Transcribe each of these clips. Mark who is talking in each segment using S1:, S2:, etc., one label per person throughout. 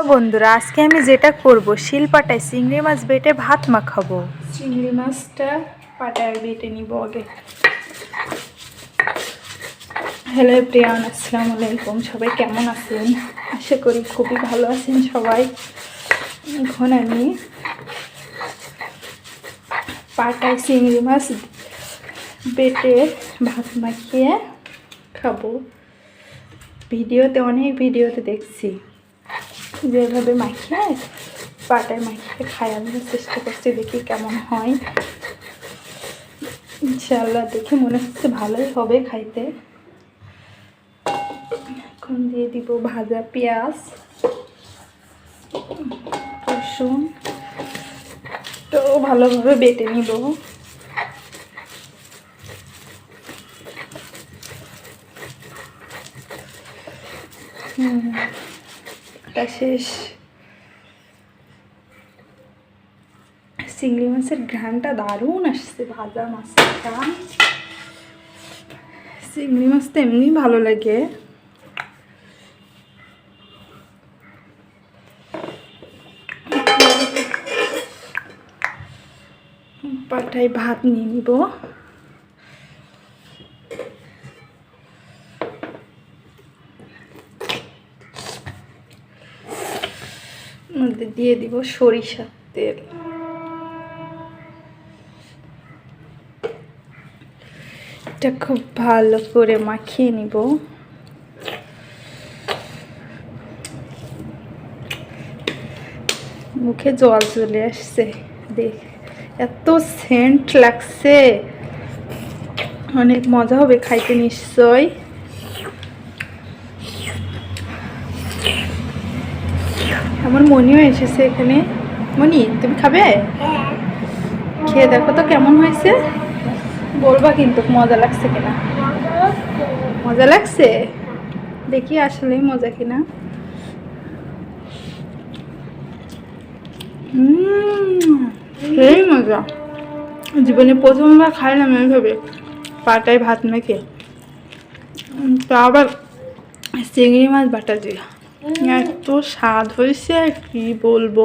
S1: বন্ধুরা, আজকে আমি যেটা করব, শিলপাটায় চিংড়ি মাছ বেটে ভাত মাখাবো। চিংড়ি মাছটা পাটায় বেটে নিব আগে। হ্যালো প্রিয়ান, আসসালামু আলাইকুম। সবাই কেমন আছেন? আশা করি খুবই ভালো আছেন সবাই। এখন আমি পাটায় চিংড়ি মাছ বেটে ভাত মাখিয়ে খাবো। অনেক ভিডিওতে দেখছি যেভাবে মাখিয়ে পাটায় মাখিয়ে খাওয়ানোর চেষ্টা করছি, দেখি কেমন হয়। ইনশাআল্লাহ দেখে মনে হচ্ছে ভালোই হবে খাইতে। এখন দিয়ে দিব ভাজা পেঁয়াজ, রসুন, তো ভালোভাবে বেটে নিব। এটা শেষ। চিংড়ি মাছের ঘ্রাণটা দারুণ আসছে, ভাজা মাছের ঘ্রাণ। চিংড়ি মাছ তো এমনি ভালো লাগে। পাটায় ভাত নিয়ে নিব। মধ্যে দিয়ে দিব সরিষার তেল। এটা খুব ভালো করে মাখিয়ে নিব। মুখে জল চলে আসছে, দেখ এত সেন্ট লাগছে। অনেক মজা হবে খাইতে নিশ্চয়। আমার মনিও এসেছে এখানে। মনি, তুমি খাবে? খেয়ে দেখো তো কেমন হয়েছে, বলবা কিন্তু মজা লাগছে কিনা। মজা লাগছে? দেখি আসলে মজা কিনা। সেই মজা। জীবনে প্রথমবার খাইলাম এইভাবে পাটায় ভাত মেখে, তা আবার চিংড়ি মাছ বাটা দিয়ে। এত স্বাদ হয়েছে কি বলবো।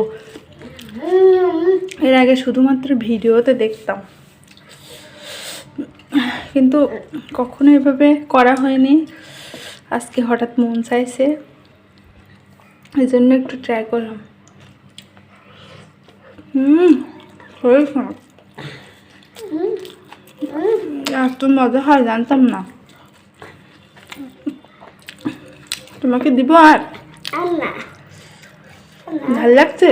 S1: এর আগে শুধুমাত্র ভিডিওতে দেখতাম, কিন্তু কখনো এভাবে করা হয়নি। আজকে হঠাৎ মন চাইছে, এই জন্য একটু ট্রাই করলাম। এত মজা হয় জানতাম না। তোমাকে দিব আর ভাল লাগছে?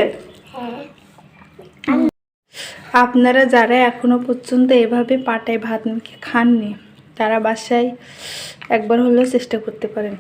S1: আপনারা যারা এখনো পর্যন্ত এভাবে পাটায় ভাত মেখে খাননি, তারা বাসায় একবার হলেও চেষ্টা করতে পারেন।